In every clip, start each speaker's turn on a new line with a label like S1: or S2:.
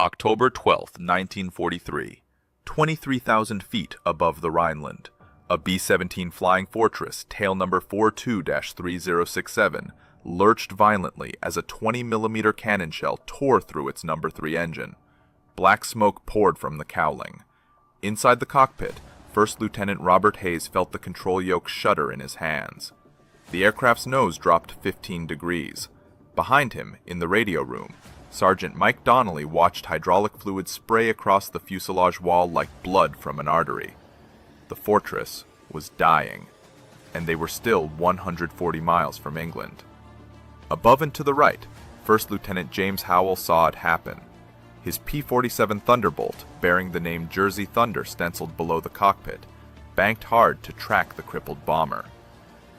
S1: October 12, 1943, 23,000 feet above the Rhineland, a B-17 Flying Fortress, tail number 42-3067, lurched violently as a 20mm cannon shell tore through its number 3 engine. Black smoke poured from the cowling. Inside the cockpit, First Lieutenant Robert Hayes felt the control yoke shudder in his hands. The aircraft's nose dropped 15 degrees. Behind him, in the radio room, Sergeant Mike Donnelly watched hydraulic fluid spray across the fuselage wall like blood from an artery. The fortress was dying, and they were still 140 miles from England. Above and to the right, First Lieutenant James Howell saw it happen. His P-47 Thunderbolt, bearing the name Jersey Thunder stenciled below the cockpit, banked hard to track the crippled bomber.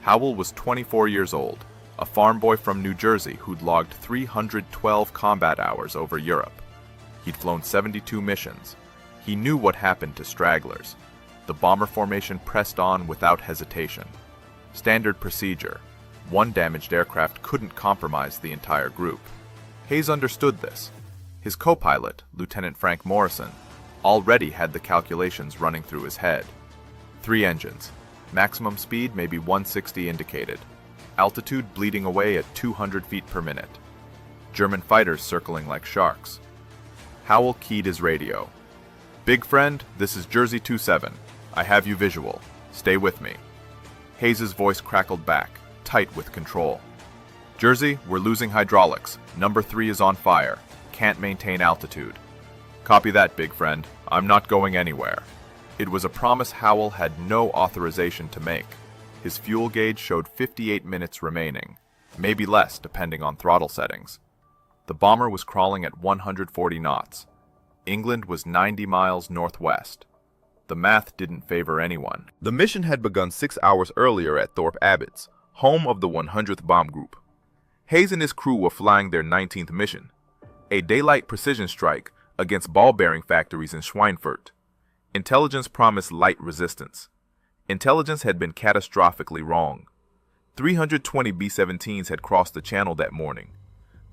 S1: Howell was 24 years old, a farm boy from New Jersey who'd logged 312 combat hours over Europe. He'd flown 72 missions. He knew what happened to stragglers. The bomber formation pressed on without hesitation. Standard procedure. One damaged aircraft couldn't compromise the entire group. Hayes understood this. His co-pilot, Lieutenant Frank Morrison, already had the calculations running through his head. 3 engines. Maximum speed maybe 160 indicated. Altitude bleeding away at 200 feet per minute. German fighters circling like sharks. Howell keyed his radio. "Big friend, this is Jersey 27. I have you visual. Stay with me." Hayes' voice crackled back, tight with control. "Jersey, we're losing hydraulics. Number 3 is on fire. Can't maintain altitude." "Copy that, big friend. I'm not going anywhere." It was a promise Howell had no authorization to make. His fuel gauge showed 58 minutes remaining, maybe less depending on throttle settings. The bomber was crawling at 140 knots. England was 90 miles northwest. The math didn't favor anyone. The mission had begun 6 hours earlier at Thorpe Abbotts, home of the 100th Bomb Group. Hayes and his crew were flying their 19th mission, a daylight precision strike against ball-bearing factories in Schweinfurt. Intelligence promised light resistance. Intelligence had been catastrophically wrong. 320 B-17s had crossed the channel that morning.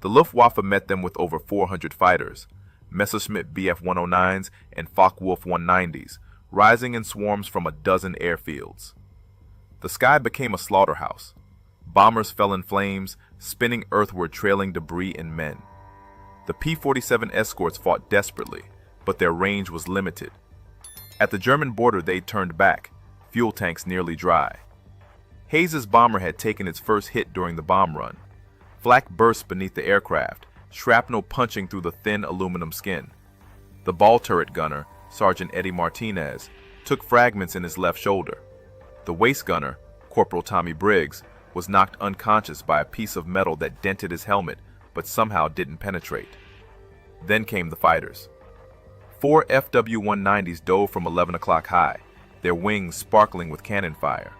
S1: The Luftwaffe met them with over 400 fighters, Messerschmitt Bf-109s and Focke-Wulf 190s, rising in swarms from a dozen airfields. The sky became a slaughterhouse. Bombers fell in flames, spinning earthward, trailing debris and men. The P-47 escorts fought desperately, but their range was limited. At the German border, they turned back, fuel tanks nearly dry. Hayes' bomber had taken its first hit during the bomb run. Flak burst beneath the aircraft, shrapnel punching through the thin aluminum skin. The ball turret gunner, Sergeant Eddie Martinez, took fragments in his left shoulder. The waist gunner, Corporal Tommy Briggs, was knocked unconscious by a piece of metal that dented his helmet but somehow didn't penetrate. Then came the fighters. 4 FW-190s dove from 11 o'clock high, their wings sparkling with cannon fire.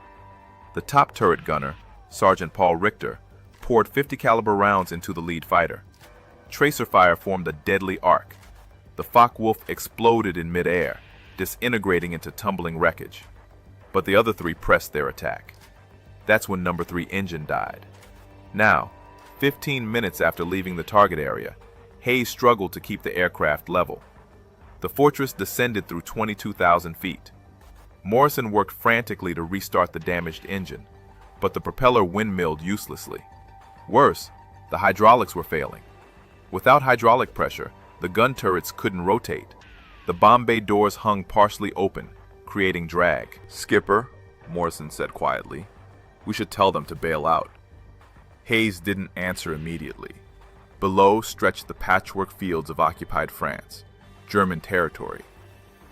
S1: The top turret gunner, Sergeant Paul Richter, poured 50 caliber rounds into the lead fighter. Tracer fire formed a deadly arc. The Focke-Wulf exploded in midair, disintegrating into tumbling wreckage. But the other 3 pressed their attack. That's when number 3 engine died. Now, 15 minutes after leaving the target area, Hayes struggled to keep the aircraft level. The fortress descended through 22,000 feet. Morrison worked frantically to restart the damaged engine, but the propeller windmilled uselessly. Worse, the hydraulics were failing. Without hydraulic pressure, the gun turrets couldn't rotate. The bomb bay doors hung partially open, creating drag. "Skipper," Morrison said quietly, "we should tell them to bail out." Hayes didn't answer immediately. Below stretched the patchwork fields of occupied France, German territory.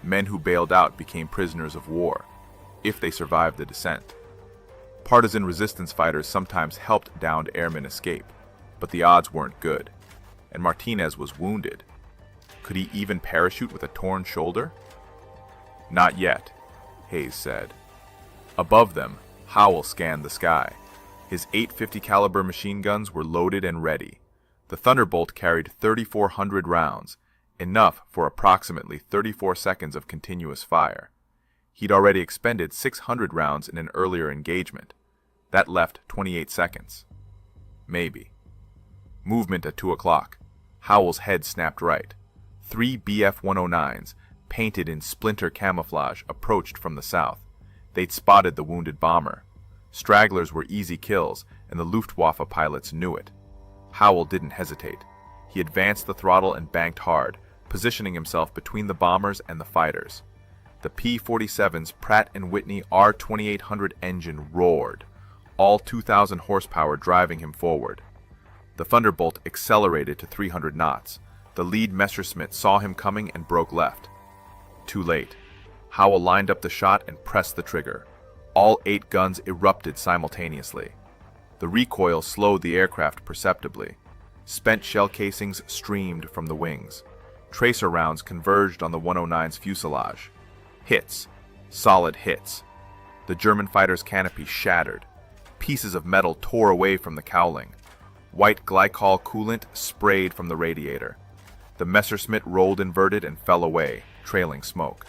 S1: Men who bailed out became prisoners of war, if they survived the descent. Partisan resistance fighters sometimes helped downed airmen escape, but the odds weren't good, and Martinez was wounded. Could he even parachute with a torn shoulder? "Not yet," Hayes said. Above them, Howell scanned the sky. His 850 caliber machine guns were loaded and ready. The Thunderbolt carried 3,400 rounds, enough for approximately 34 seconds of continuous fire. He'd already expended 600 rounds in an earlier engagement. That left 28 seconds. Maybe. Movement at 2 o'clock. Howell's head snapped right. 3 BF-109s, painted in splinter camouflage, approached from the south. They'd spotted the wounded bomber. Stragglers were easy kills, and the Luftwaffe pilots knew it. Howell didn't hesitate. He advanced the throttle and banked hard, positioning himself between the bombers and the fighters. The P-47's Pratt & Whitney R2800 engine roared, all 2,000 horsepower driving him forward. The Thunderbolt accelerated to 300 knots. The lead Messerschmitt saw him coming and broke left. Too late. Howell lined up the shot and pressed the trigger. All 8 guns erupted simultaneously. The recoil slowed the aircraft perceptibly. Spent shell casings streamed from the wings. Tracer rounds converged on the 109's fuselage. Hits. Solid hits. The German fighter's canopy shattered. Pieces of metal tore away from the cowling. White glycol coolant sprayed from the radiator. The Messerschmitt rolled inverted and fell away, trailing smoke.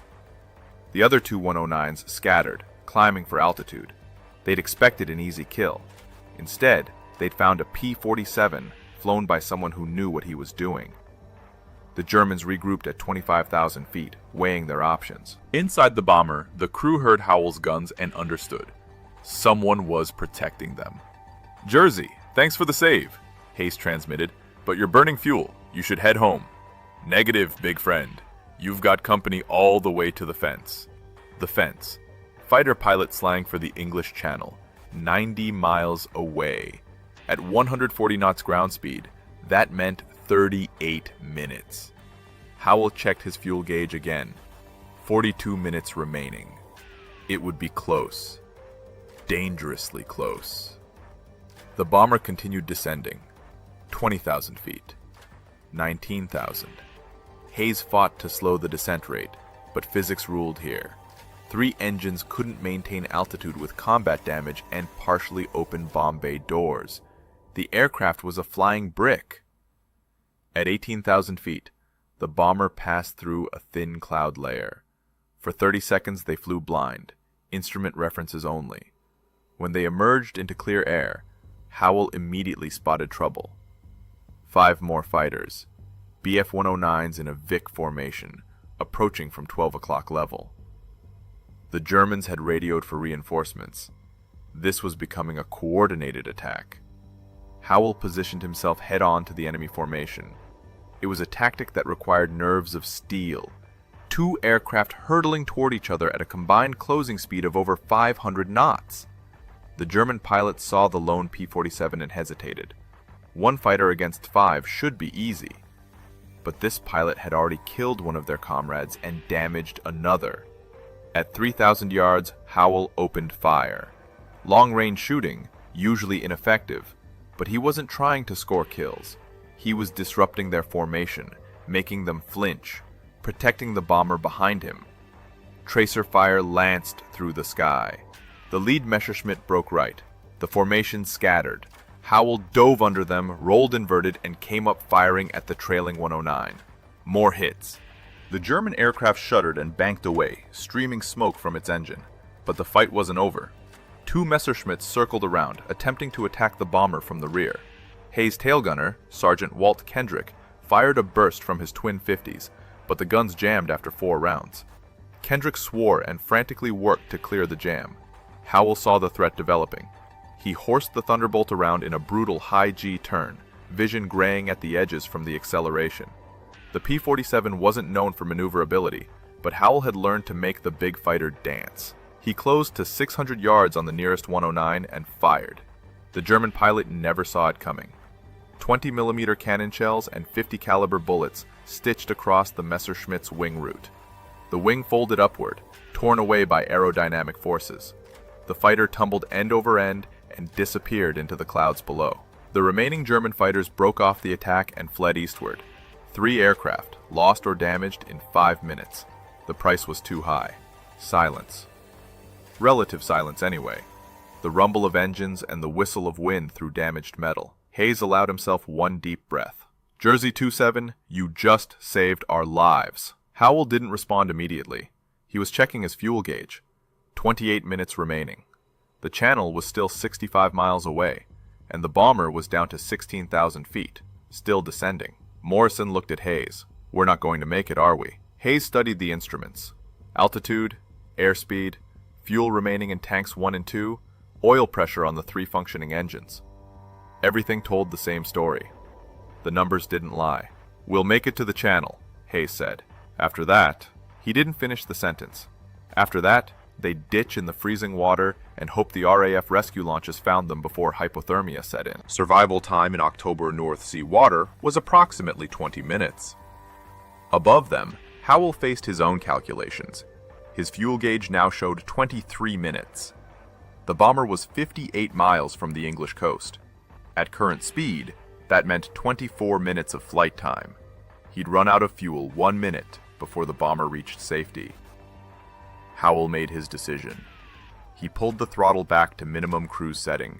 S1: The other 2 109s scattered, climbing for altitude. They'd expected an easy kill. Instead, they'd found a P-47 flown by someone who knew what he was doing. The Germans regrouped at 25,000 feet, weighing their options. Inside the bomber, the crew heard Howell's guns and understood. Someone was protecting them. "Jersey, thanks for the save," Hayes transmitted, "but you're burning fuel. You should head home." "Negative, big friend. You've got company all the way to the fence." The fence. Fighter pilot slang for the English Channel. 90 miles away. At 140 knots ground speed, that meant 38 minutes. Howell checked his fuel gauge again. 42 minutes remaining. It would be close. Dangerously close. The bomber continued descending. 20,000 feet. 19,000. Hayes fought to slow the descent rate, but physics ruled here. 3 engines couldn't maintain altitude with combat damage and partially open bomb bay doors. The aircraft was a flying brick. At 18,000 feet, the bomber passed through a thin cloud layer. For 30 seconds they flew blind, instrument references only. When they emerged into clear air, Howell immediately spotted trouble. 5 more fighters, BF-109s in a Vic formation, approaching from 12 o'clock level. The Germans had radioed for reinforcements. This was becoming a coordinated attack. Howell positioned himself head-on to the enemy formation. It was a tactic that required nerves of steel. 2 aircraft hurtling toward each other at a combined closing speed of over 500 knots. The German pilots saw the lone P-47 and hesitated. 1 fighter against 5 should be easy. But this pilot had already killed one of their comrades and damaged another. At 3,000 yards, Howell opened fire. Long-range shooting, usually ineffective, but he wasn't trying to score kills. He was disrupting their formation, making them flinch, protecting the bomber behind him. Tracer fire lanced through the sky. The lead Messerschmitt broke right. The formation scattered. Howell dove under them, rolled inverted, and came up firing at the trailing 109. More hits. The German aircraft shuddered and banked away, streaming smoke from its engine. But the fight wasn't over. 2 Messerschmitts circled around, attempting to attack the bomber from the rear. Hayes' tail gunner, Sergeant Walt Kendrick, fired a burst from his twin 50s, but the guns jammed after 4 rounds. Kendrick swore and frantically worked to clear the jam. Howell saw the threat developing. He horsed the Thunderbolt around in a brutal high-G turn, vision graying at the edges from the acceleration. The P-47 wasn't known for maneuverability, but Howell had learned to make the big fighter dance. He closed to 600 yards on the nearest 109 and fired. The German pilot never saw it coming. 20mm cannon shells and 50 caliber bullets stitched across the Messerschmitt's wing root. The wing folded upward, torn away by aerodynamic forces. The fighter tumbled end over end and disappeared into the clouds below. The remaining German fighters broke off the attack and fled eastward. 3 aircraft, lost or damaged in 5 minutes. The price was too high. Silence. Relative silence anyway. The rumble of engines and the whistle of wind through damaged metal. Hayes allowed himself one deep breath. Jersey 27, you just saved our lives. Howell didn't respond immediately. He was checking his fuel gauge. 28 minutes remaining. The channel was still 65 miles away, and the bomber was down to 16,000 feet, still descending. Morrison looked at Hayes. We're not going to make it, are we? Hayes studied the instruments. Altitude, airspeed, fuel remaining in tanks 1 and 2, oil pressure on the 3 functioning engines. Everything told the same story. The numbers didn't lie. We'll make it to the channel, Hayes said. After that, he didn't finish the sentence. After that, they'd ditch in the freezing water and hope the RAF rescue launches found them before hypothermia set in. Survival time in October North Sea water was approximately 20 minutes. Above them, Howell faced his own calculations. His fuel gauge now showed 23 minutes. The bomber was 58 miles from the English coast. At current speed, that meant 24 minutes of flight time. He'd run out of fuel 1 minute before the bomber reached safety. Howell made his decision. He pulled the throttle back to minimum cruise setting,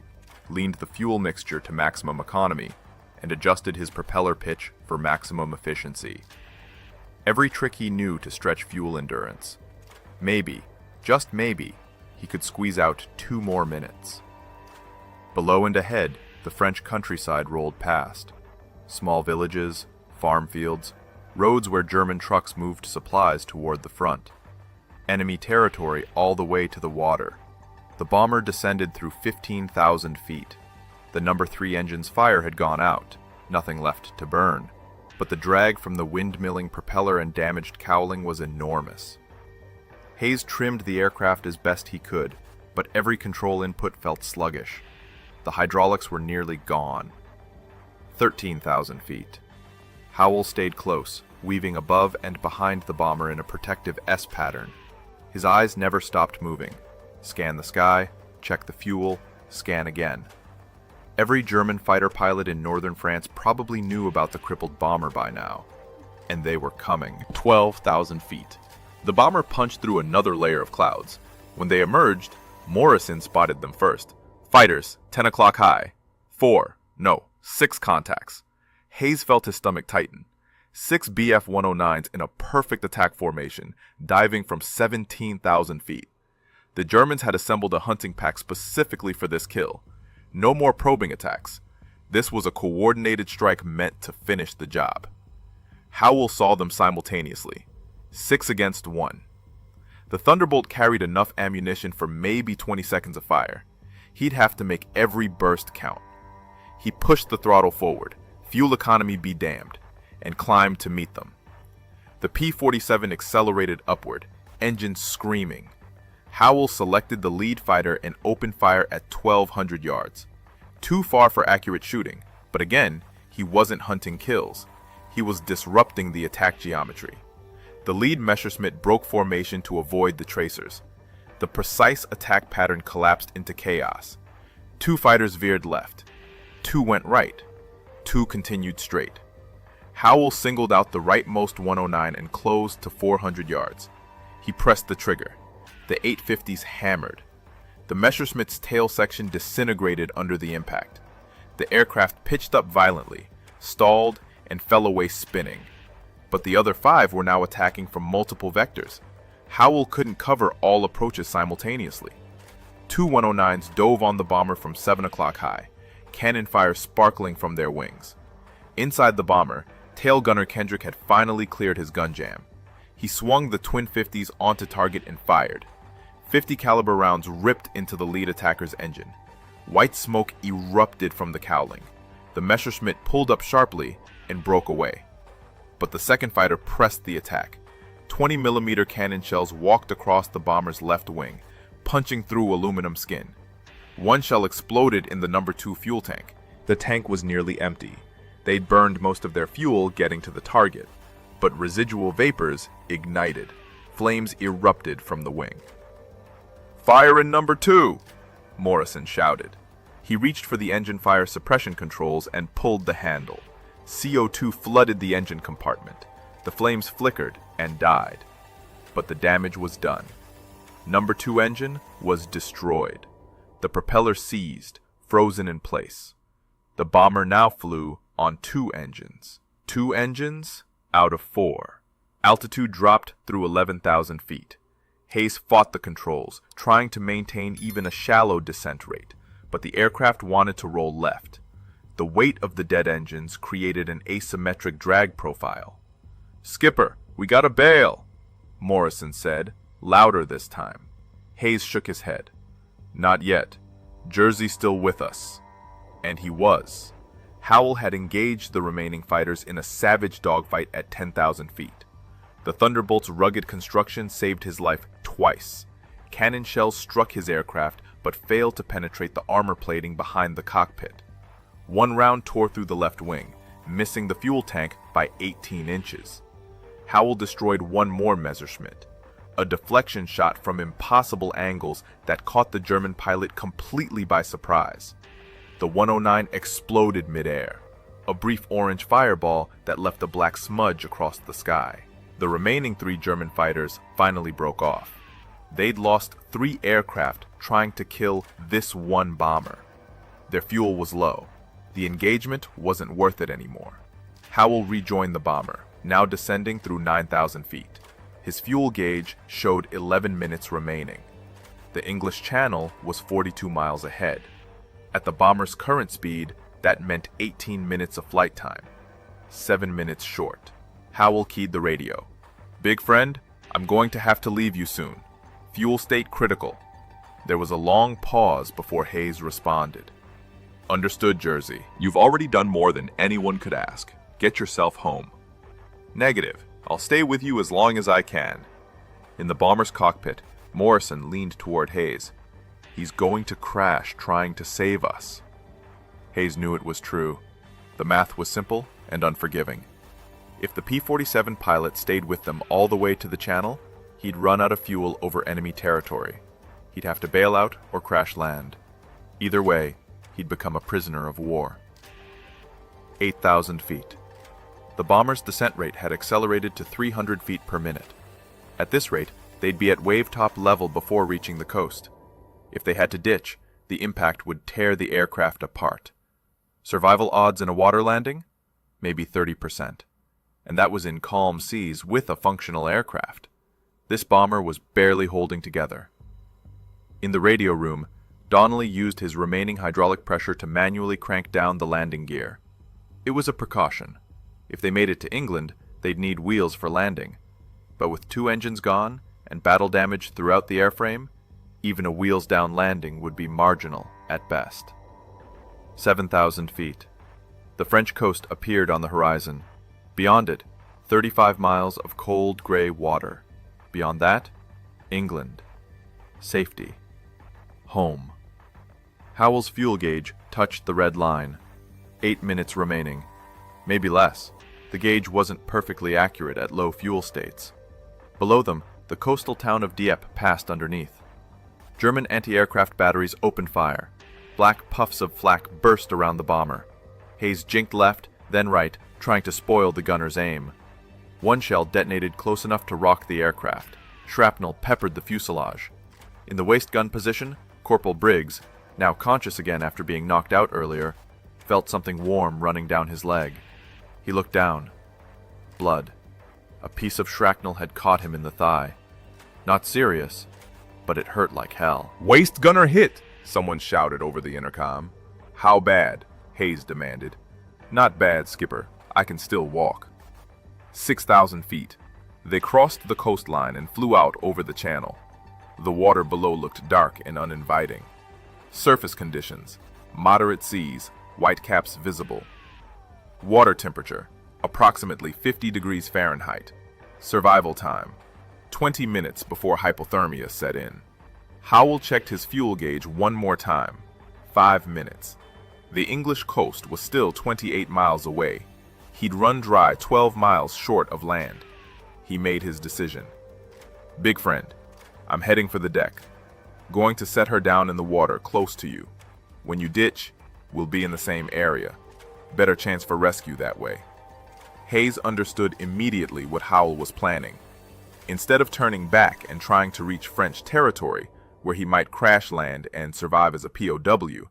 S1: leaned the fuel mixture to maximum economy, and adjusted his propeller pitch for maximum efficiency. Every trick he knew to stretch fuel endurance. Maybe, just maybe, he could squeeze out 2 more minutes. Below and ahead, the French countryside rolled past. Small villages, farm fields, roads where German trucks moved supplies toward the front. Enemy territory all the way to the water. The bomber descended through 15,000 feet. The No. 3 engine's fire had gone out, nothing left to burn, but the drag from the windmilling propeller and damaged cowling was enormous. Hayes trimmed the aircraft as best he could, but every control input felt sluggish. The hydraulics were nearly gone. 13,000 feet. Howell stayed close, weaving above and behind the bomber in a protective S pattern. His eyes never stopped moving. Scan the sky, check the fuel, scan again. Every German fighter pilot in northern France probably knew about the crippled bomber by now. And they were coming. 12,000 feet. The bomber punched through another layer of clouds. When they emerged, Morrison spotted them first. Fighters, 10 o'clock high. 6 contacts. Hayes felt his stomach tighten. 6 Bf-109s in a perfect attack formation, diving from 17,000 feet. The Germans had assembled a hunting pack specifically for this kill. No more probing attacks. This was a coordinated strike meant to finish the job. Howell saw them simultaneously. 6 against 1. The Thunderbolt carried enough ammunition for maybe 20 seconds of fire. He'd have to make every burst count. He pushed the throttle forward, fuel economy be damned, and climbed to meet them. The P-47 accelerated upward, engines screaming. Howell selected the lead fighter and opened fire at 1,200 yards. Too far for accurate shooting, but again, he wasn't hunting kills. He was disrupting the attack geometry. The lead Messerschmitt broke formation to avoid the tracers. The precise attack pattern collapsed into chaos. 2 fighters veered left. 2 went right. 2 continued straight. Howell singled out the rightmost 109 and closed to 400 yards. He pressed the trigger. The 850s hammered. The Messerschmitt's tail section disintegrated under the impact. The aircraft pitched up violently, stalled, and fell away spinning. But the other 5 were now attacking from multiple vectors. Howell couldn't cover all approaches simultaneously. 2 109s dove on the bomber from 7 o'clock high, cannon fire sparkling from their wings. Inside the bomber, tail gunner Kendrick had finally cleared his gun jam. He swung the twin 50s onto target and fired. 50 caliber rounds ripped into the lead attacker's engine. White smoke erupted from the cowling. The Messerschmitt pulled up sharply and broke away. But the second fighter pressed the attack. 20mm cannon shells walked across the bomber's left wing, punching through aluminum skin. 1 shell exploded in the No. 2 fuel tank. The tank was nearly empty. They'd burned most of their fuel getting to the target, but residual vapors ignited. Flames erupted from the wing. "Fire in No. 2!" Morrison shouted. He reached for the engine fire suppression controls and pulled the handle. CO2 flooded the engine compartment. The flames flickered and died. But the damage was done. No. 2 engine was destroyed. The propeller seized, frozen in place. The bomber now flew on 2 engines. 2 engines out of 4. Altitude dropped through 11,000 feet. Hayes fought the controls, trying to maintain even a shallow descent rate, but the aircraft wanted to roll left. The weight of the dead engines created an asymmetric drag profile. "Skipper, we gotta bail," Morrison said, louder this time. Hayes shook his head. "Not yet. Jersey's still with us." And he was. Howell had engaged the remaining fighters in a savage dogfight at 10,000 feet. The Thunderbolt's rugged construction saved his life twice. Cannon shells struck his aircraft but failed to penetrate the armor plating behind the cockpit. One round tore through the left wing, missing the fuel tank by 18 inches. Howell destroyed one more Messerschmitt, a deflection shot from impossible angles that caught the German pilot completely by surprise. The 109 exploded midair, a brief orange fireball that left a black smudge across the sky. The remaining 3 German fighters finally broke off. They'd lost 3 aircraft trying to kill this one bomber. Their fuel was low. The engagement wasn't worth it anymore. Howell rejoined the bomber, now descending through 9,000 feet. His fuel gauge showed 11 minutes remaining. The English Channel was 42 miles ahead. At the bomber's current speed, that meant 18 minutes of flight time. 7 minutes short. Howell keyed the radio. "Big friend, I'm going to have to leave you soon. Fuel state critical." There was a long pause before Hayes responded. "Understood, Jersey. You've already done more than anyone could ask. Get yourself home." "Negative. I'll stay with you as long as I can." In the bomber's cockpit, Morrison leaned toward Hayes. "He's going to crash trying to save us." Hayes knew it was true. The math was simple and unforgiving. If the P-47 pilot stayed with them all the way to the channel, he'd run out of fuel over enemy territory. He'd have to bail out or crash land. Either way, he'd become a prisoner of war. 8,000 feet. The bomber's descent rate had accelerated to 300 feet per minute. At this rate, they'd be at wave-top level before reaching the coast. If they had to ditch, the impact would tear the aircraft apart. Survival odds in a water landing? Maybe 30%. And that was in calm seas with a functional aircraft. This bomber was barely holding together. In the radio room, Donnelly used his remaining hydraulic pressure to manually crank down the landing gear. It was a precaution. If they made it to England, they'd need wheels for landing. But with 2 engines gone and battle damage throughout the airframe, even a wheels-down landing would be marginal at best. 7,000 feet. The French coast appeared on the horizon. Beyond it, 35 miles of cold gray water. Beyond that, England. Safety. Home. Howell's fuel gauge touched the red line. 8 minutes remaining. Maybe less. The gauge wasn't perfectly accurate at low fuel states. Below them, the coastal town of Dieppe passed underneath. German anti-aircraft batteries opened fire. Black puffs of flak burst around the bomber. Hayes jinked left, then right, trying to spoil the gunner's aim. One shell detonated close enough to rock the aircraft. Shrapnel peppered the fuselage. In the waist gun position, Corporal Briggs, now conscious again after being knocked out earlier, felt something warm running down his leg. He looked down. Blood. A piece of shrapnel had caught him in the thigh. Not serious, but it hurt like hell.
S2: "Waist gunner hit!" someone shouted over the intercom. "How bad?" Hayes demanded. "Not bad, Skipper. I can still walk." 6,000 feet. They crossed the coastline and flew out over the channel. The water below looked dark and uninviting. Surface conditions: moderate seas, whitecaps visible. Water temperature: approximately 50 degrees Fahrenheit. Survival time: 20 minutes before hypothermia set in. Howell checked his fuel gauge one more time. 5 minutes. The English coast was still 28 miles away. He'd run dry 12 miles short of land. He made his decision. "Big friend, I'm heading for the deck. Going to set her down in the water close to you. When you ditch, we'll be in the same area. Better chance for rescue that way." Hayes understood immediately what Howell was planning. Instead of turning back and trying to reach French territory, where he might crash land and survive as a POW,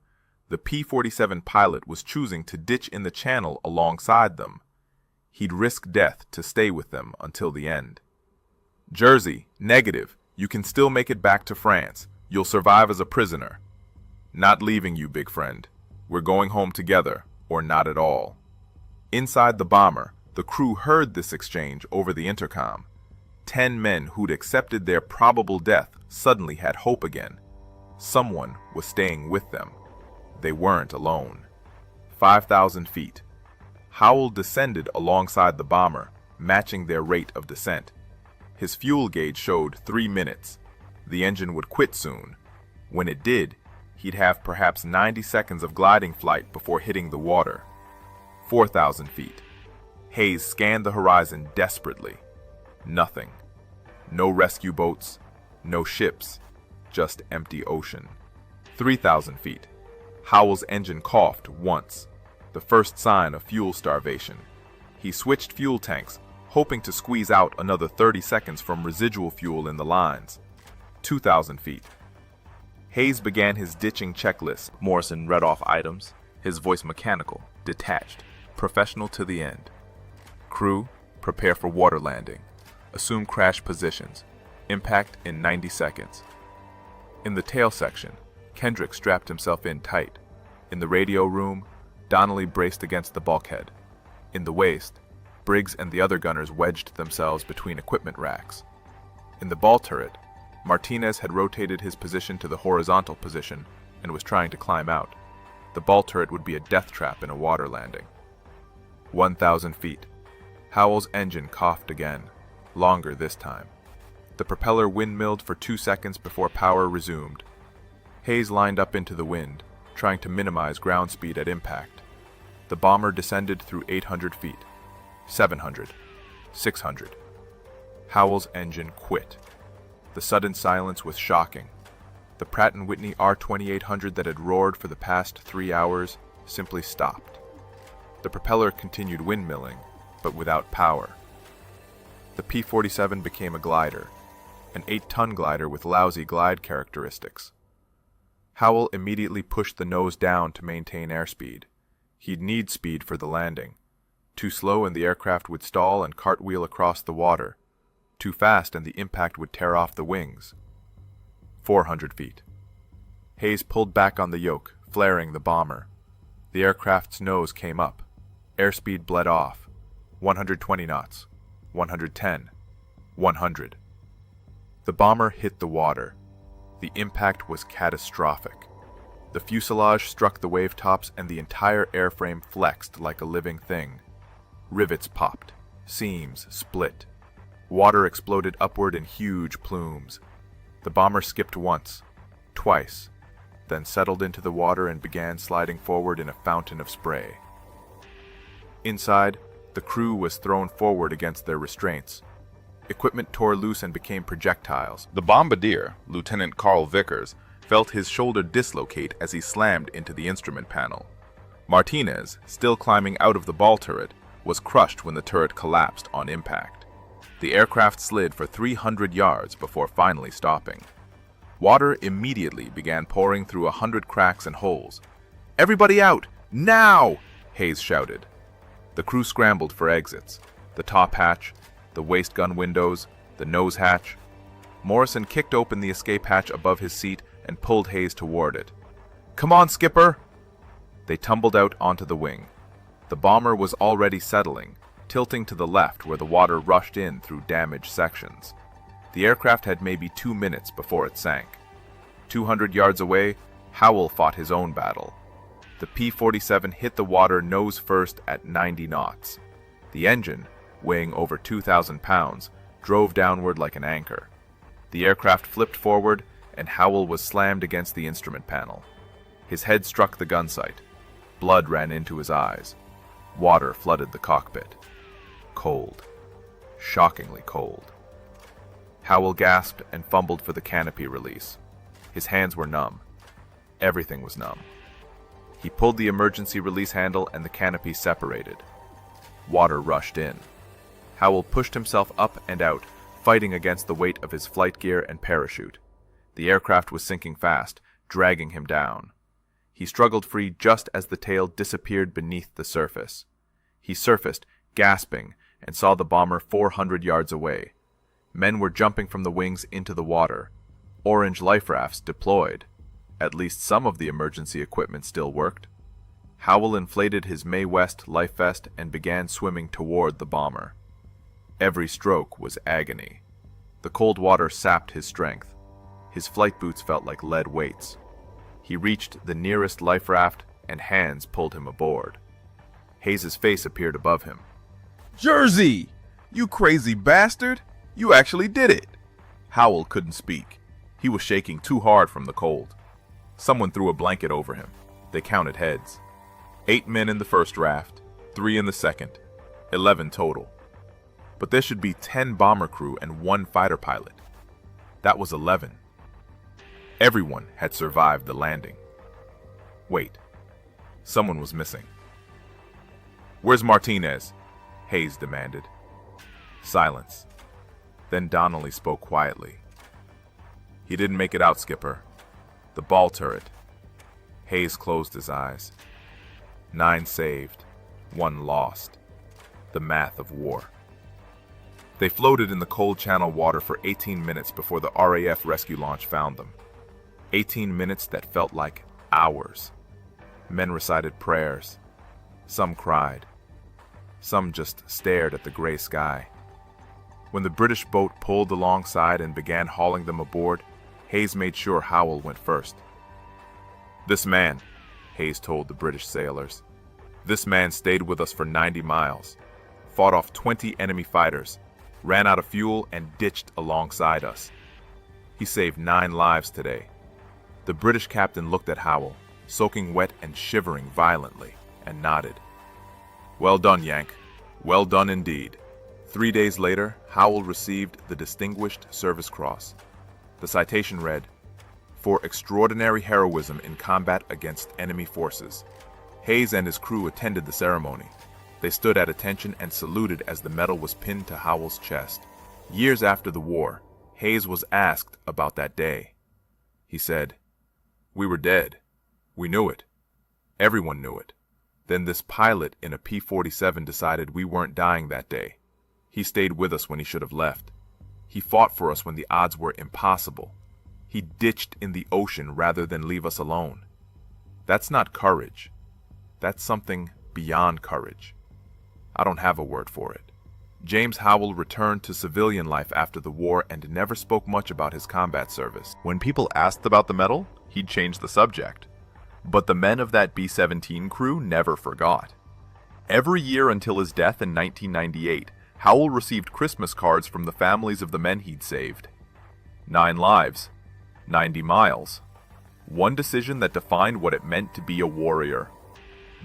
S2: the P-47 pilot was choosing to ditch in the channel alongside them. He'd risk death to stay with them until the end. "Jersey, negative. You can still make it back to France. You'll survive as a prisoner." "Not leaving you, big friend. We're going home together, or not at all." Inside the bomber, The crew heard this exchange over the intercom. 10 men who'd accepted their probable death suddenly had hope again. Someone was staying with them. They weren't alone. 5,000 feet. Howell descended alongside the bomber, matching their rate of descent. His fuel gauge showed 3 minutes. The engine would quit soon. When it did, he'd have perhaps 90 seconds of gliding flight before hitting the water. 4,000 feet. Hayes scanned the horizon desperately. Nothing. No rescue boats, no ships, just empty ocean. 3,000 feet. Howell's engine coughed once, the first sign of fuel starvation. He switched fuel tanks, hoping to squeeze out another 30 seconds from residual fuel in the lines. 2,000 feet. Hayes began his ditching checklist. Morrison read off items, his voice mechanical, detached, professional to the end. Crew, prepare for water landing. Assume crash positions. Impact in 90 seconds. In the tail section, Kendrick strapped himself in tight. In the radio room, Donnelly braced against the bulkhead. In the waist, Briggs and the other gunners wedged themselves between equipment racks. In the ball turret, Martinez had rotated his position to the horizontal position and was trying to climb out. The ball turret would be a death trap in a water landing. 1,000 feet. Howell's engine coughed again, longer this time. The propeller windmilled for 2 seconds before power resumed. Hayes lined up into the wind, trying to minimize ground speed at impact. The bomber descended through 800 feet, 700, 600. Howell's engine quit. The sudden silence was shocking. The Pratt & Whitney R-2800 that had roared for the past 3 hours simply stopped. The propeller continued windmilling, but without power. The P-47 became a glider, an 8-ton glider with lousy glide characteristics. Howell immediately pushed the nose down to maintain airspeed. He'd need speed for the landing. Too slow and the aircraft would stall and cartwheel across the water. Too fast and the impact would tear off the wings. 400 feet. Hayes pulled back on the yoke, flaring the bomber. The aircraft's nose came up. Airspeed bled off. 120 knots. 110. 100. The bomber hit the water. The impact was catastrophic. The fuselage struck the wave tops and the entire airframe flexed like a living thing. Rivets popped. Seams split. Water exploded upward in huge plumes. The bomber skipped once, twice, then settled into the water and began sliding forward in a fountain of spray. Inside, the crew was thrown forward against their restraints. Equipment tore loose and became projectiles. The bombardier, Lieutenant Carl Vickers, felt his shoulder dislocate as he slammed into the instrument panel. Martinez, still climbing out of the ball turret, was crushed when the turret collapsed on impact. The aircraft slid for 300 yards before finally stopping. Water immediately began pouring through 100 cracks and holes. "Everybody out! Now!" Hayes shouted. The crew scrambled for exits. The top hatch, the waist gun windows, the nose hatch. Morrison kicked open the escape hatch above his seat and pulled Hayes toward it. "Come on, Skipper!" They tumbled out onto the wing. The bomber was already settling, tilting to the left where the water rushed in through damaged sections. The aircraft had maybe 2 minutes before it sank. 200 yards away, Howell fought his own battle. The P-47 hit the water nose first at 90 knots. The engine, weighing over 2,000 pounds, drove downward like an anchor. The aircraft flipped forward, and Howell was slammed against the instrument panel. His head struck the gun sight. Blood ran into his eyes. Water flooded the cockpit. Cold. Shockingly cold. Howell gasped and fumbled for the canopy release. His hands were numb. Everything was numb. He pulled the emergency release handle and the canopy separated. Water rushed in. Howell pushed himself up and out, fighting against the weight of his flight gear and parachute. The aircraft was sinking fast, dragging him down. He struggled free just as the tail disappeared beneath the surface. He surfaced, gasping, and saw the bomber 400 yards away. Men were jumping from the wings into the water. Orange life rafts deployed. At least some of the emergency equipment still worked.
S1: Howell inflated his Mae West life vest and began swimming toward the bomber. Every stroke was agony. The cold water sapped his strength. His flight boots felt like lead weights. He reached the nearest life raft, and hands pulled him aboard. Hayes' face appeared above him.
S2: Jersey! You crazy bastard! You actually did it!
S1: Howell couldn't speak. He was shaking too hard from the cold. Someone threw a blanket over him. They counted heads. 8 men in the first raft, 3 in the second, 11 total. But there should be 10 bomber crew and 1 fighter pilot. That was 11. Everyone had survived the landing. Wait, someone was missing. "Where's Martinez?" Hayes demanded. Silence. Then Donnelly spoke quietly. "He didn't make it out, Skipper. The ball turret." Hayes closed his eyes. 9 saved, 1 lost. The math of war. They floated in the cold channel water for 18 minutes before the RAF rescue launch found them. 18 minutes that felt like hours. Men recited prayers. Some cried. Some just stared at the gray sky. When the British boat pulled alongside and began hauling them aboard, Hayes made sure Howell went first. "This man," Hayes told the British sailors, "this man stayed with us for 90 miles, fought off 20 enemy fighters, ran out of fuel and ditched alongside us. He saved 9 lives today." The British captain looked at Howell, soaking wet and shivering violently, and nodded. "Well done, Yank. Well done indeed." 3 days later, Howell received the Distinguished Service Cross. The citation read, "For extraordinary heroism in combat against enemy forces." Hayes and his crew attended the ceremony. They stood at attention and saluted as the medal was pinned to Howell's chest. Years after the war, Hayes was asked about that day. He said, "We were dead. We knew it. Everyone knew it. Then this pilot in a P-47 decided we weren't dying that day. He stayed with us when he should have left. He fought for us when the odds were impossible. He ditched in the ocean rather than leave us alone. That's not courage. That's something beyond courage. I don't have a word for it." James Howell returned to civilian life after the war and never spoke much about his combat service. When people asked about the medal, he'd change the subject. But the men of that B-17 crew never forgot. Every year until his death in 1998, Howell received Christmas cards from the families of the men he'd saved. 9 lives, 90 miles. One decision that defined what it meant to be a warrior.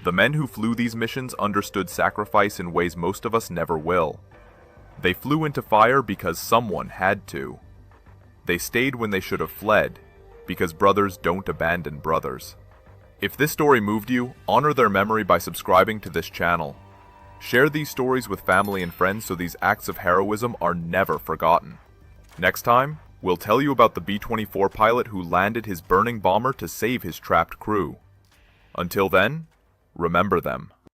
S1: The men who flew these missions understood sacrifice in ways most of us never will. They flew into fire because someone had to. They stayed when they should have fled, because brothers don't abandon brothers. If this story moved you, honor their memory by subscribing to this channel. Share these stories with family and friends so these acts of heroism are never forgotten. Next time, we'll tell you about the B-24 pilot who landed his burning bomber to save his trapped crew. Until then, remember them.